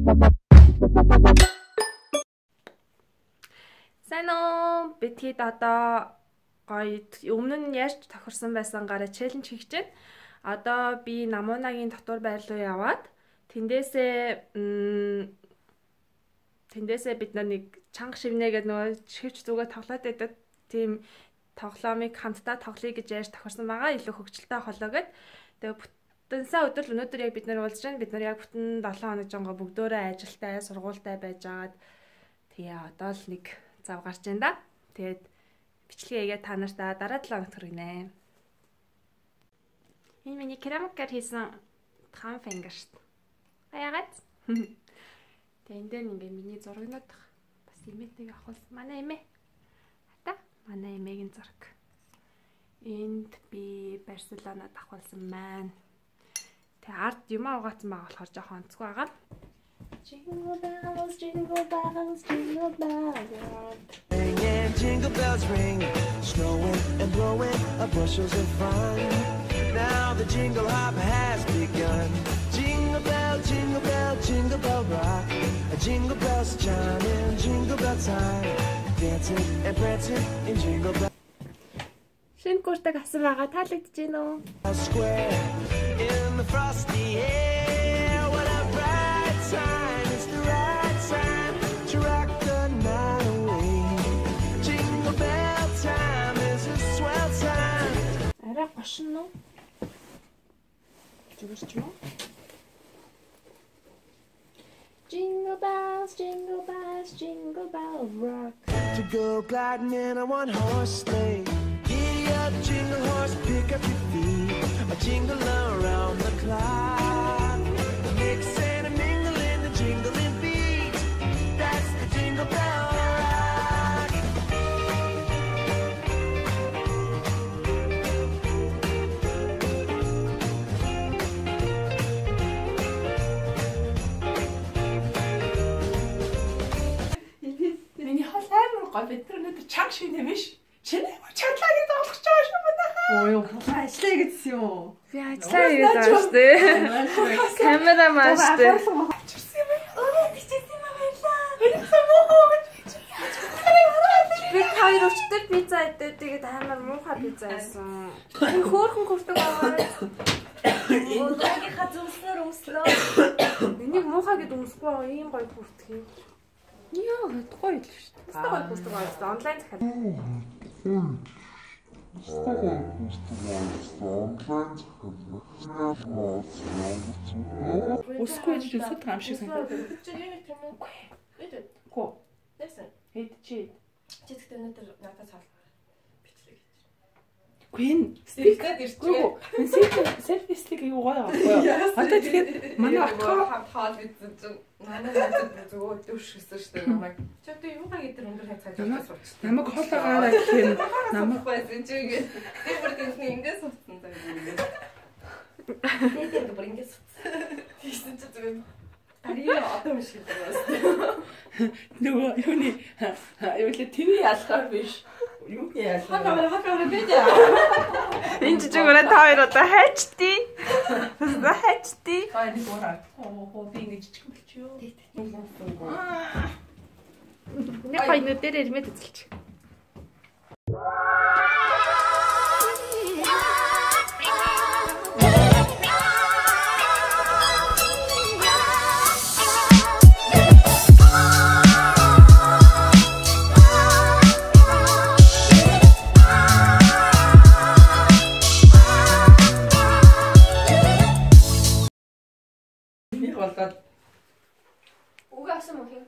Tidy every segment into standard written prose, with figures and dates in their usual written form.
Сайн уу? Бид хэд одоо гоё өмнө нь яаж тохирсон байсан гараа челленж хийж байна. Одоо би Намуунагийн дотор байр руу яваад тэндээсээ бид нэг чанга шивнэ гэдэг нөгөө шивч зүгээ тоглоод байдаг. Тийм тоглоомыг хамтдаа тоглоё гэж яаж тохирсон байгаа. Илүү хөгжилтэй холоо гэд. Тэгээ бүтэнсаа өнөөдөр яг бид нар уулзж байна. Бид нар яг бүтэн 7 хоног жонго бүгдөө ажилтай, сургуультай байжгаад тэгээ одоо л нэг зав гарч байна да. Тэгээд бичлэгээ хийгээд та нартай дараа 7 хоногт хүргэнэ. Энэ миний керамикаар хийсэн тхан фингер шүү дээ. Яагаад? Тэгээд энэ дээр ингээ миний зурагнууд бас эмээтэйг авахулсан. Манай эмээ. Ата манай эмээгийн зураг. Энд би Барселонад авахулсан маань. Тэгээ ард юм авгаацсан байгаа болохоор жоохон онцгүй байгаа. Jingle bells, jingle bells, jingle bells. And jingle bells ring, snowing and blowing up bushels of fun. Now the jingle hop has begun. Jingle bell, jingle bell, jingle bell rock. Jingle bells chiming, jingle bell time. Dancing and prancing in jingle bell. Шинэ куртаг авсан байгаа таалагдж байна уу? Square in the frosty air. What a bright time! It's the right time to rock the night away. Jingle bell time is a swell time. Арай гошин уу? Зүгээрч юм уу? Jingle bells, jingle bells, jingle bell rock. To go gliding in a one-horse sleigh. Giddy up, jingle horse, pick up your feet. A jingle around the clock. Mix and a mingle in the jingling beat. That's the jingle bell rock. Миний хол амар гоё бид нар өнөөдөр чанга шинэ биш. Шинэ чангалагийг тоглох гэж байгаа шүү манайхаа. Ой юу ажиллая гэсэн юм. Би ажиллаа хийж байгаа шүү дээ. Камера маань шүү дээ. Авчирсан юм байна. Ой бичсэн юм байлаа. Өнөөдөр муу гэж. Би хоёр өчтөр пицца идээд тэгээд амар муухай пицца байсан. Хөөхөн хүрдэг байгаа. Өнөөдрийнхаа зүснэр өмслөө. Энийг муухай гэдэг өмсөхгүй байгаа ийм гоё хүрдэг юм. Яа, гоё л шүү дээ. Баста гоё хүрдэг байгаа. Онлайн захиал. Үсгүй ч үсэт гам шиг санагдав. Ко. Тэсэн. Хэд чи. Чи тэгтээ өнөөдөр надад цаал бичлэг хийж. Гүн. Стилгээд ирчихээ. Селфистик юу гоё байгаа. Одоо тэгээд манай ахаа хамт хаал гэсэн чинь манай надад зөвөө дөш гэсэн шүү дээ намайг. Чи одоо юугаа гэдэр өндөр хацааж сууч. намайг хоолоогаараа гэх юм. Намайг байсан чи ингээд би бүр тэндээ ингээд суудсан заа юм. Тэгээд бүр ингээд суудсан. Тийсэн чи зүгээр Ария одоо биш гэдэг байна. Нөгөө юуны юу тэний ялахаар биш. Юуны ялахаар. Хагаараа бийдээ. Энэ жижигээрээ та хоёр одоо хайчдээ. Хайчдээ. Аа нэг ураа. Оо би ингэж жижиг болчихё. Нэг хоёр нүдээр ирмэд эзэлчих. Угаасан мөн хин.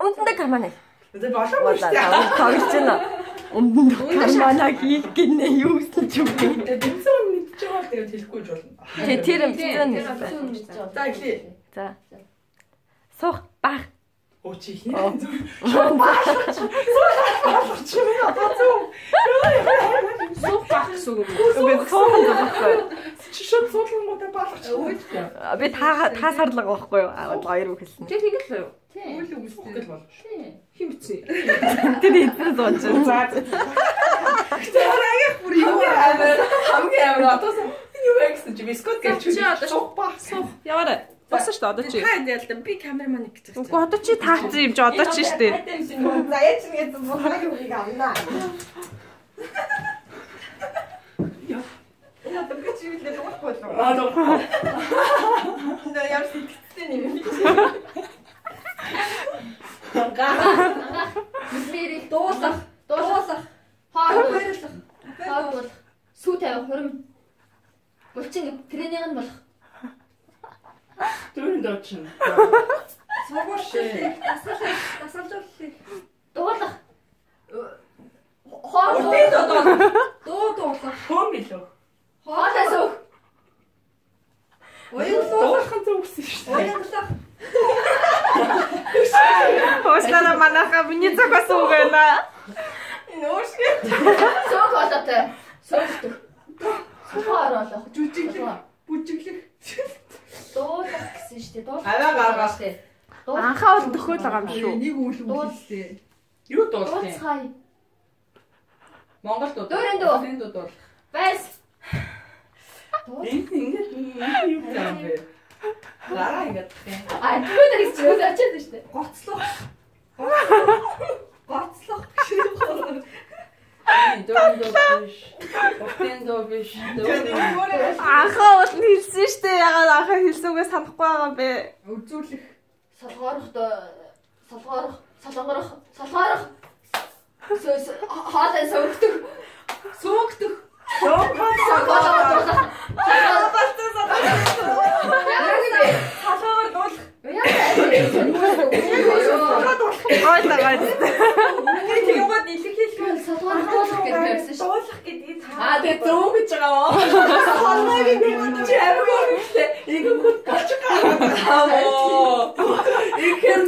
Өмдөндөө карманаа. Тэгээ болов уу шүү дээ. Тоглож байна. Өмдөндөө карманаа хийх гинэ юу гэсэн ч үг. Бензин мэдчихэж байгаа тэгээд хэлэхгүй ч болно. Тэр бензин. За ихлий. За. Суух баг. Оо чи хин. Суух баг. Чи минь одоо зүг. Суух баг гэсэн үг. Би суух байхгүй. Чи шууд суулгангуудаа балгач. Би та сарлага байхгүй юу? Хоёр үг хэлсэн. Тэг хийгээл үү? Үйл үгстэй л болох шүү. Хин бицээ. Тэр эдгээр зооч. За. Тэрийг бүр юу хамгийн амар одоо юу вэ гэсэн чи бискут гэж чи одоо суух баг суух. Яваарай. Болсон шүү дээ одоо чи. Та яа л би камераман гэж байна. Үгүй одоо чи таацсан юм чи одоо ч шүү дээ. За яа ч ингэ бухагийн үгийг авнаа. Я так хочу видеть это вот. Аа доо. Да я все кстати не Мэрийг дуулах. Хооллох. Сүү тавих хурим. Булчин тренинг нь болох. Төрөнд очно. Согоошээ. Тасалжуулах. Дуулах. Хооллох. Дуулах. Хөөмөлөө. Хоолоос өг. Дуулахын зүгсэн шүү дээ. Оянглах. Хослана манаха миний цагаас угаана. Нөөшгөө. Сөөг олоотой. Сөөлтөх. Хоороолох. Жүжиглэх. Бүжиглэх. Дуулах гэсэн шүү дээ. Дуулах. Аваа гаргаж. Анхаа бол төхөөл байгаа юм шүү. Нэг үйл үлдээ. Юу дуулах юм? Дуулцгаая. Монгол дуу. Дөрөнд дуу. Дөрөнд дуу дуулах. Байс. Ингээд юу юм бэ? Дараа ингээд тийм. Түүнээс ч юу очиад шүү дээ. Гоцлох. Дөрөнд дуу биш. Охтын дуу биш. Анхаа бол хэлсэн шүү дээ. Ягаад анхаа хэлсүүгээ санахгүй байгаа бэ? Үзүүлэх. Солгоорох. Хоолой сөвгдөх. Салгаар дуулах. Ойлгаа. Тэгвэл илэрхийлэх. Солгоорох дуулах гэж байсан шүү. Дуулах гэдгийг Тэгээ зөө гэж байгаа оо. салгаагийн нэг Чи амир үлээ. Ингүүд болчих гоо. Ихэн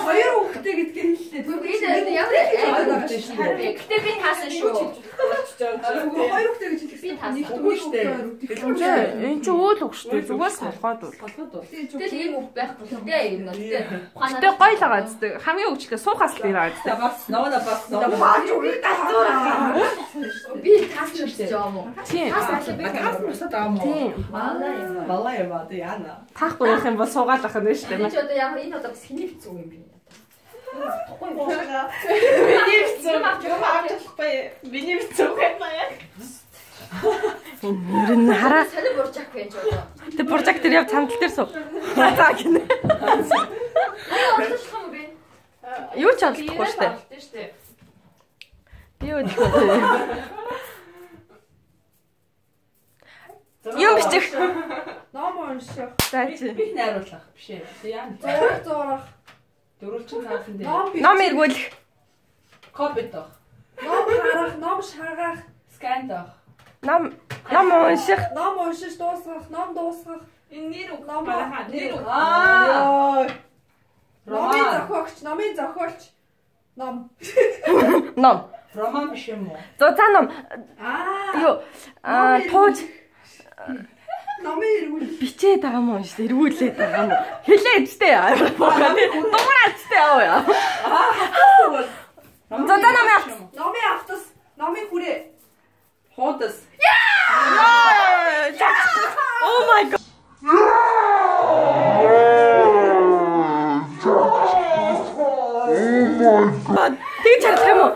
хоёр хүүхдээ гэдгийг хэллээ. Би ямар гэхдээ би таасан шүү. Хоёр хүүхдээ гэж хэлсэн. Би таасан. Үгүй шүү дээ. Энд чи өөл үг шүү дээ. Зүгээр солгоод бол. Тэгэл ийм үг байхгүй л дээ юм уу тий. Гэтэ гоё л байгаа зү. Хамгийн өвчлөө суухаас л ирээ зү. бас бас. Баач үгийг гацуураа. Би таасан шүү дээ юм уу? Тийм. Агаас мөсөд аа мó. Тийм. Балаа юм аа тий яана. Таахгүй явах юм бол суугаалах нь шүү Би дээ. ч одоо ямар энэ одоо бас хэний хэцүү юм бэ? Миний хэцүү юм авчихгүй. Миний хэцүү юм аа. Нэр нь хараа. Сони буржак байж одоо. Тэ прожект дээр яв цамтал дээр суу. За гинэ. Орлох юм бэ? Юу ч олдохгүй шүү дээ. Би юу гэх вэ? Юм бичих. Ном унших. За чи. Би найруулах биш ээ. Яа. Зурах. Дөрөвчин цаасан дээр. Ном эргүүлэх. Копи дох. Ном харах, ном шагах, Скан дох. Ном унших. ном уншиж дуусгах, ном дуусгах. Энэ нэр үг Ном нэр үг. Номын зохиогч, номын зохиолч. Ном. Ном. Роман биш юм уу? За ном. Юу? Тууж Номын эргүүл. бичээд байгаа юм уу шүү дээ. Эргүүлээд байгаа юм уу? Хэлээ үстэй. Дуурай үстэй аа яа. За ном яа. Номын автас, номын хүрээ. Хуудас. Oh my god. Тэг чадах юм уу?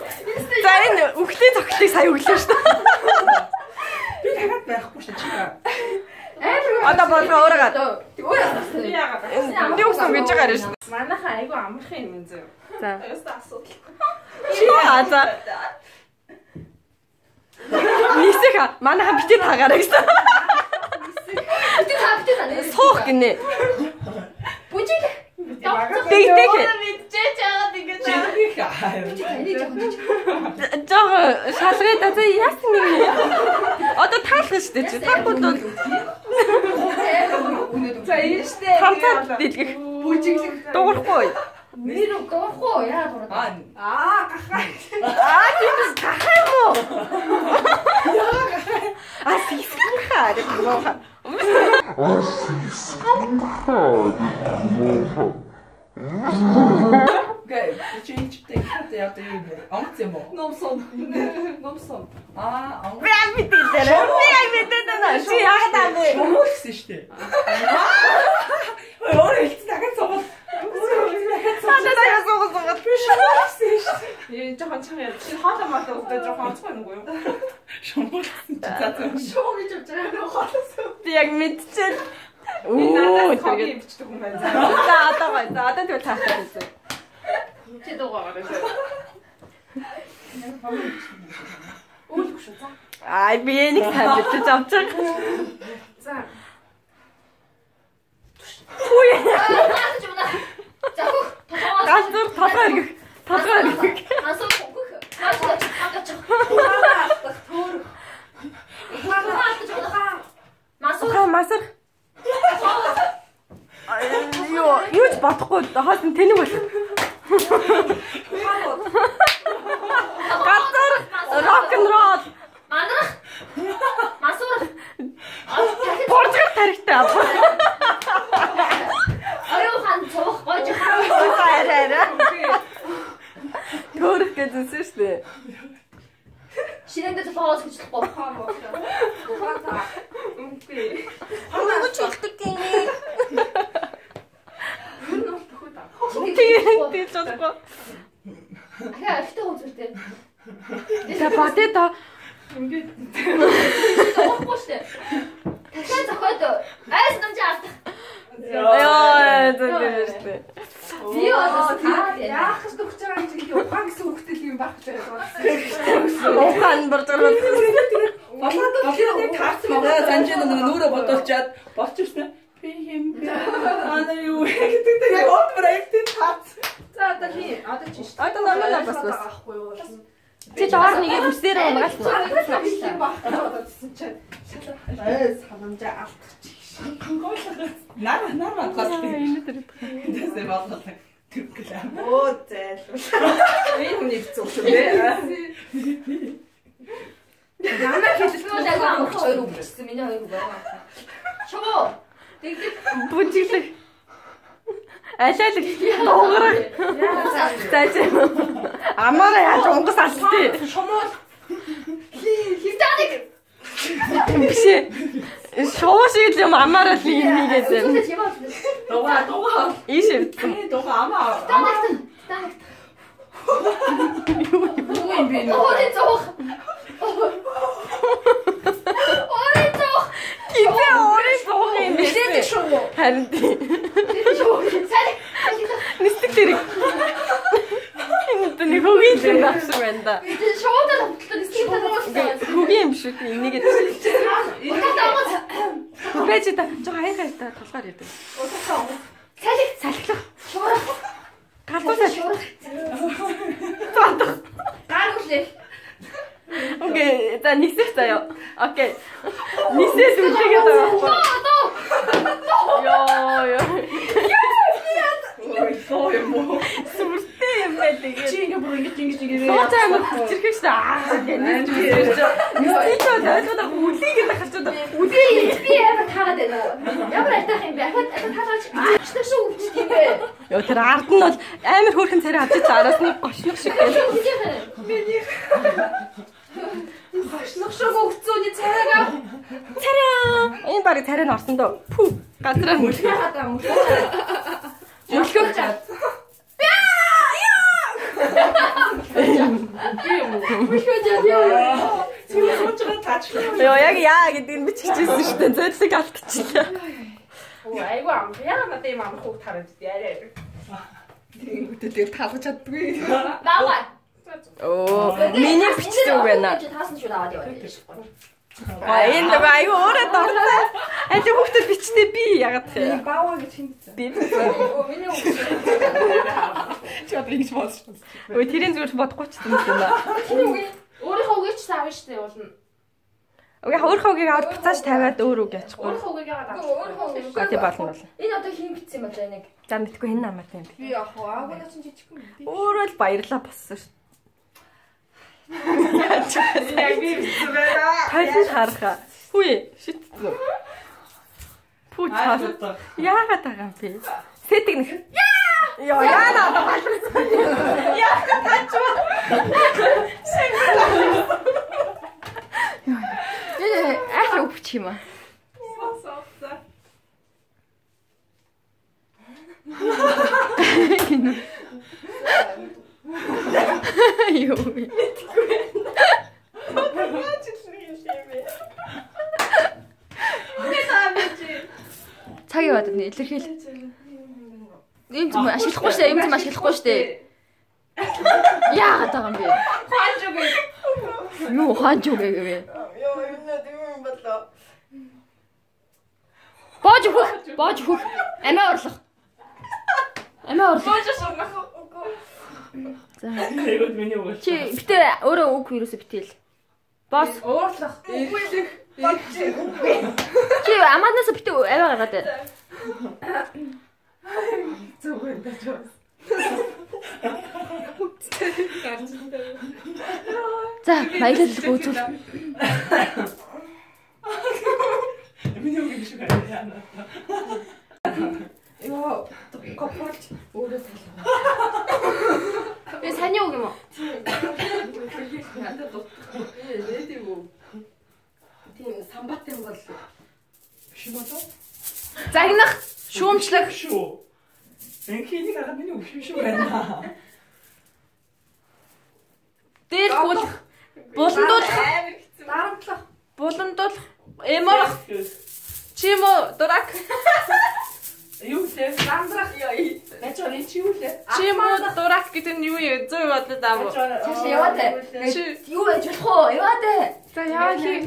За энэ үхлийн цогцлыг сая өглөө шүү дээ. Би дахиад байхгүй шүү дээ. Одоо болоо өөрөөр. Өөрөө Яагаад? Би үсэн гэж байгаа шүү дээ. Манайхаа айгу амархан юм зөө. За. Яста асуудал. За. Нисэх манайхан битээ тагаараа гэсэн. би таа. Суух гинэ. Бүжиг. Дэгдэг. Мэдчихэж байгаа ингэж. Жинхэнэ хаа. Энийг жоохон Жог шалгая да за яасан юм. Одоо таалах шүү дээ чи. Таахгүй бол За энэ штэ. хамтаад дэлгэх. Бүжиглэх. Дуурахгүй. Нэр үг гоохоо яа дураа. Гахаа. Тиймээс гахаа юм уу? Сисгахаа гэх юм уу? Окей. Чи инчтэй яа одоо юу вэ? Онгоц юм уу? Номсон. Номсон. Аа, онгоц. Би яг мэдээлээ. Би яг мэдээлээ. Чи яагаад аа бэ? Шумуу гэсэн шүү дээ. Өөр хэлц дахиад суугаад. Надад суугаад. Би шумуу гэсэн шүү дээ. Ээ жоохон чанга. Чи хоолой мaalаа өдөө жоохон онцгой нүггүй юу? Шумуу гэсэн чи заа. Шуу гэж явж байгаа хоолойсоо. Би яг мэдчихэл. Би надад хобби бичдэг юм байна. За одоо гой. За одоо тэгвэл таатай байсан. Чи дуугаар гэсэн. Уулах шүү за. Ай би энийг сайн мэдчихэж авч байгаа. За. Хүй. За. Ганцхан толгой иргэх. Толгой иргэх. Асуу хөх. Хаагач. Төөр. Масуу. Масар. Юу ч бодохгүй хоол нь тэнэг болох. Газар рок н рол. Мандрах. Масуу. Боржгор тарихтай. Аюу хан цох гож. Арай. Төрөх гэсэн шүү дээ. Шинэндээ толгоос гэж болохгүй. Үгүй. Хоног чилдэг гинэ. Тэгээд тийм чадахгүй. ахаа ихтэй үзүүлтэй. За бадэ та Ингээд зоохгүй штэ. Дахиад зохиод айс намж авах. Яа зөв дээ. Би одоо Яах гэж дөхөж байгаа юм чи ухаан гэсэн хөлтөл юм байх гэж байна. Ухаан боржгор. Болоод тэр таарсан байгаа занжин нүрэ бодолчаад болчихсон. Би юм бэ? Ана юу гэдэг тэр яг өөр проектын таац. За одоо хий. Одоо чи шүү. Одоо нормал бас. Байхгүй юу? Чи доор нэгээ бүсээр унгаалсан. юм баг гэж бодсон чинь. Санамжаа алдчих. Наа гол. Тэсээ болоод түргэлээ. Оо зайлшгүй. Энэ хүнийг зүгшүү дээ. Намайг хэлсэн яг амх хоёр үг гэсэн. Миний хоёр үг байгаа. Чоо. Тэгдэг Бүжиглэг. Алайлаг дуугараа. Зааж. Амаараа яаж унгас алстий. шумуул. хитаник. Биш. Шоо шиг юм амаараа л юм хийгээд байна. Дугаа. Ийш. Дугаа амаа. Танах. Юу юм бэ? Орой зоох. Орой зоох. Кипэ орой зоох юм биш шүү. Харин тийм. Салик. Нисдэг тэрэг. Энэ нэг хөгийн юм багш байна да. Шоудад хөвтлөө нисэх танаас. Хөгийн юм шүү дээ. Энийгээ. Утаа Хүбэж та жоо хаяхаа та толгоор идэв. салик. Салхилах. Шуурах. Галзуу Шуурах. Гар хүлээх. Окей, за нисэх заяа. Окей. Нисээд үлдээгээд байгаа. Ёо. Ой, юм. Сүртэй юм байдаг. Чи ингэ бүр ингэ. Тооцоо амар хүчрэх шүү. Гэнэ. Нисээд одоо үлийгээд гарч удаа. Би яагаад таагаад байна уу? Ямар айтах юм бэ? Ахад таалаач. Ачтаа шүү өвчт юм бэ? Ёо тэр ард нь бол амар хөөрхөн царай авчиж араас нь гошнох шиг байна. Гошнох шиг өгцөөний царайгаа. Царай. Энэ баг царай нь орсон дөө. Пүү. Газраа мөлхөө. Хадаа мөчөө. Мөлхөө. Ёо яг яа гэдэг нь биччихсэн шүү дээ. Зөөлөг алдчихлаа. Оо айгүй ам. Яа надад юм ам хөөх тараад яриа. Тэр таалж чаддгүй. Давай. Оо, миний бичсэн үг байна. Таасан шүү даваад яваад. Энэ нэг айгүй өөрөө дуртай. Ажиг хүүхдэд бичтээ би ягаад вэ? Баава гэж хинтсэн. Би. Оо миний үг. Чи одоо ингэж бодсон. Өө тэрийн зүгээр бодохгүй ч юм байна. Чиний үг. Өөрийнхөө үгийг ч таавна шүү дээ уулна. Окей, өөрийнхөө үгийг аваад буцааж тавиад өөр үг яачихгүй. Өөрийнхөө үгийг яагаад авах? Өөрийнхөө Гати болно бол. Энэ одоо хин битсэн юм байна нэг. За мэдгүй энэ намайг юм. Би яах вэ? Аагуунаа чинь жижиг юм. Өөрөө л баярлаа болсон шүү. Яг би байна. Хайсан харахаа. Хүй, шиттэн. Пүү цаа. Яагаад байгаа юм бэ? Сэтг нэг. Яа надад галсан. Яах вэ тач ба. Ах өвч юм аа. Юу вэ? Цаг яваад байна илэрхийл. Ийм юм ашиглахгүй шүү дээ. Ийм юм ашиглахгүй шүү дээ. Яагаад байгаа юм бэ? Хаанч үгүй. Юу хаанч үгүй гэвэ? Йоо энэ юм болоо. Боож хөх. Амиа орлох. Боож шугах. За. Айгууд миний үг. Чи битээ өөрөө үг вирусо битэл. Бос. Уурлах. Үгүй. Чи амаанаас битээ аваа гаргаад байна. Зүгээр дэж. За, маялал гүйцүүл. Миний үг биш үү? Йоо, копполч өөрөө талаа. Би саний үг юм уу? Дэдэг үү? Тийм самбат юм бол биш юм болоо? Загнах, шүүмжлэх. Шүү. Энхийг хараад миний үг биш үү байна. Дээр буулах. Буландуулах. Дарамтлах. Буландуулах. Эморох. Чимо дурак. Юу лээ? Дамдрах яа. Начаар энэ чи юу лээ? Чимо дурак гэдэг нь юу юм? Зөв бодлоо даа. Цааш яваад ээ. Юу яж болох уу? Яваад ээ. За яа хий.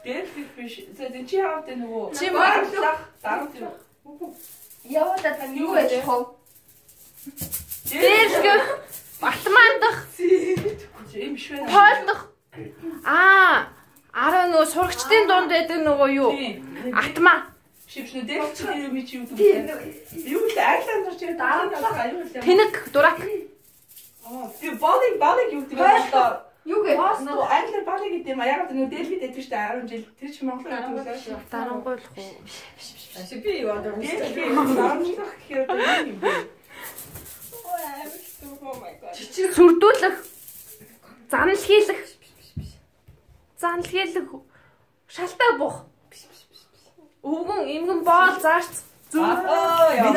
Дэрх биш. За чи яваад тэ нөгөө. Чимо дарамтлах. Яваад та юу яж болох уу? дээрх. Алтмаандах. Ийм биш вэ? Хоолдох. Араа нөгөө сурагчдын дунд байдаг нөгөө юу? Атма. Шившнэ дэрх чи юу чи юу гэдэг. Юу л айланд чи дарамтлах аюул лээ. Тэнэг дурак. Тэр балыг юу гэдэг вэ? Юу гэ? Нөгөө айланд балыг гэдэг юм а яг нөгөө дэрхид байдаг шүү дээ 10 жил. Тэр чи Монголын төлөө. Дарангуйлах уу? Би юу одоо дарамтлах гэхээр юм бэ? Сүрдүүлэх. Занал хийлэх. Занал хийлэх. Шалтаа буух. Өвгөн эмгэн боол заарч зүг. Яа.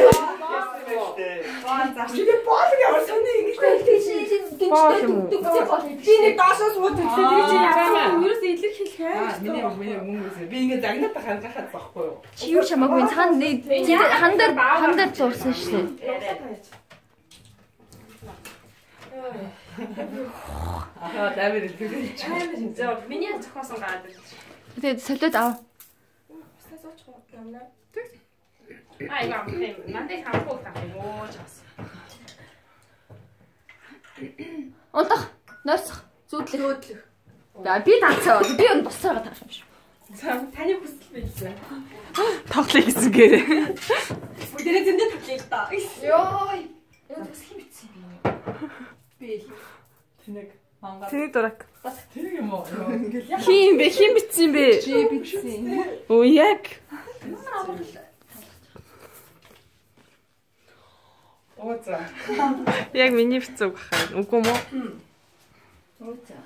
Боол заарч. Би боол ямар сони ингэж Боол юм уу? би нэг доосоос ууд хэлээ чи яагаад Юурээс илэрхийлэх аа. миний мөнгөс би ингэ загнаад хангахад байхгүй юу? Чи юу чамаагүй цаана хандар зурсан шүү дээ. Давир хэлээ. За миний зохиосон гараад ирж. Тэгээд солиод ав. Яа юм надад хамаагүй тах юм уу чаас. Унтах, нойрсох, зүүдлэх. За би тацаа. Би энэ босцоогоо таах юм шүү. Таны хүсэл байлаа. Тоглоё гэсэн гэрээ. Бүгдээ зөндөө тоглоё л та. Йой. Яа тусах юм битсэн би. Тэнэг мангар. Тэний дурак. Тэнэг юм уу? Хин бэ? Хин битсэн бэ? Чи битсэн. Оо яг. Ооцаа. Яг миний битсэн үг хаа. Үгүй мó. Өөцөө.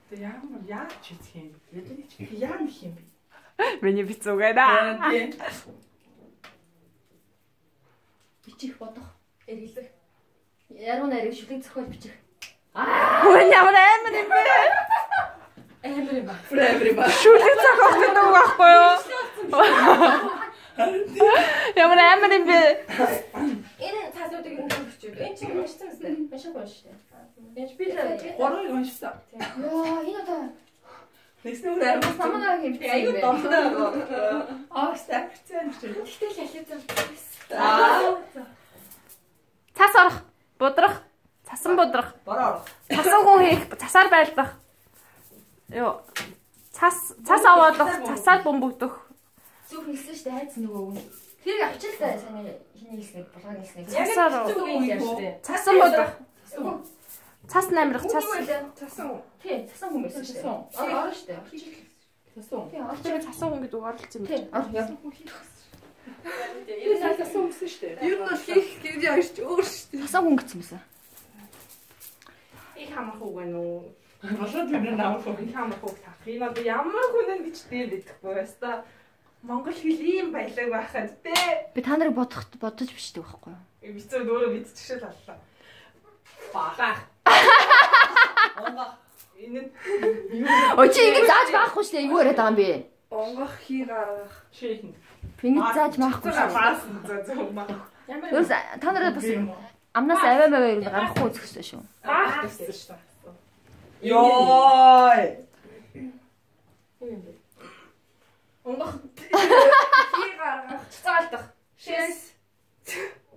Тэ яа ч хийх юм. Ядуу чи яа мэх юм бэ? Миний битсэн үг аа. Бичих бодох. Эргэлэх. Яруу нарыг шүлэг зохиол бичих. Хүн ямар амар юм бэ? Амар юм ба. Forever. Шүлэг зохиолт гэдэг үг байхгүй юу? Ямар амар юм бэ? Энэ цаасуудыг ингэ бичвэл энэ чинь уншсан мэт. Уншаагүй уншсан. Яаж би л Гороо уншсан. Яа, энэ одоо Нэснэ үрээ. саманаа хэмжээ. Аюу домдоо. Стакцэн чи. Тэгтэл халиуцсан. Цас орох, будрах, цасан будрах, Бороо. цасан хүн хийх, цасаар байлдах. Йоо. Цас аваадах, цасаар бөмбөгдөх. Зүг хэлсэн шүү дээ хайц нөгөө үг. Тэрийг авчил та саний хиний хэлснэг, булгааны хэлснэг. Цасаар цасан будрах. Цас намрах, цас. Цасан. Тий, цасан хүн байсан шүү дээ. Орно шүү дээ. Цасан. Тий, орч. Тэр цасан хүн гэдэг үг оролцсон юм. Тий, ор яа. Энэ саяхан өнгөсөн шүү дээ. Ер нь бол хийх гэж яаш өөр шүү дээ. Хасан хүн гэсэн юмсан. Ich хамах уу гэнэ үү? Болоод бид наавах уу? Ich хамах уу тах. Энэ одоо ямар хүн гэж дээ бидэхгүй байста. Монгол хэл ийм баялаг байхад те. Би та нарыг бодож бичдэг байхгүй юу? Бицээ өөрөө мэдчихшэл аллаа. Баах. Онгох. Энэ Өө чи ингэ зааж байхгүй шүү дээ. Юу яриад байгаа юм бэ? Онгох хий гаргах. шийхэн. Ингэ зааж байхгүй шүү дээ. Баасан зөө маа. Юус та нарыг бас амнаас аваа юу гарахгүй үзэхсэн шүү. Баах гэсэн шүү дээ. Йой. Онгох хий гаргах. Цаалдах. Шээс.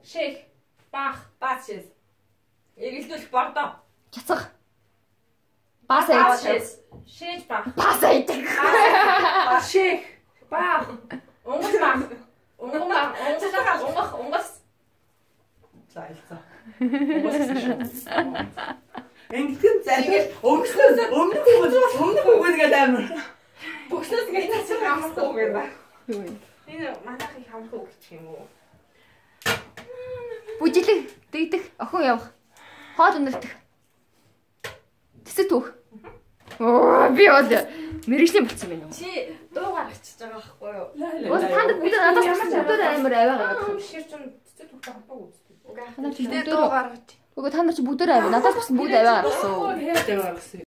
Шээх. Баах. Баас шээс. Эргэлдүүлэх бордоо. Чацах. Бас ээж. Шээс. Шээж баах. Бас ээж. Шээх. Баах. Онгос баах. Онгос. Зайлцаа. Энгэн зайлгал өгснөөс өмнөх үгээд амар. Бүгснээс ингэж хамахгүй байна. Юу вэ? Энэ манайх их хамахгүй гэх юм уу? Бүжиглэг, дэгдэх, охин явах. Хоол өнөлтөх. Тэсэт түүх. Оо би бол мэрэгчлийн болсон байна уу? Чи дуу гаргачихж байгаа байхгүй юу? Уус танд бүгд надаас бүгд амар аваа гаргаад. Ширч нь цэцэг түүхтэй хамаагүй үзтээ. Танаа чи бүгд гаргаж. Үгүй та нар чи бүгд аваа. Надаас бүгд аваа гаргасан. Яаж яваа гэсэн.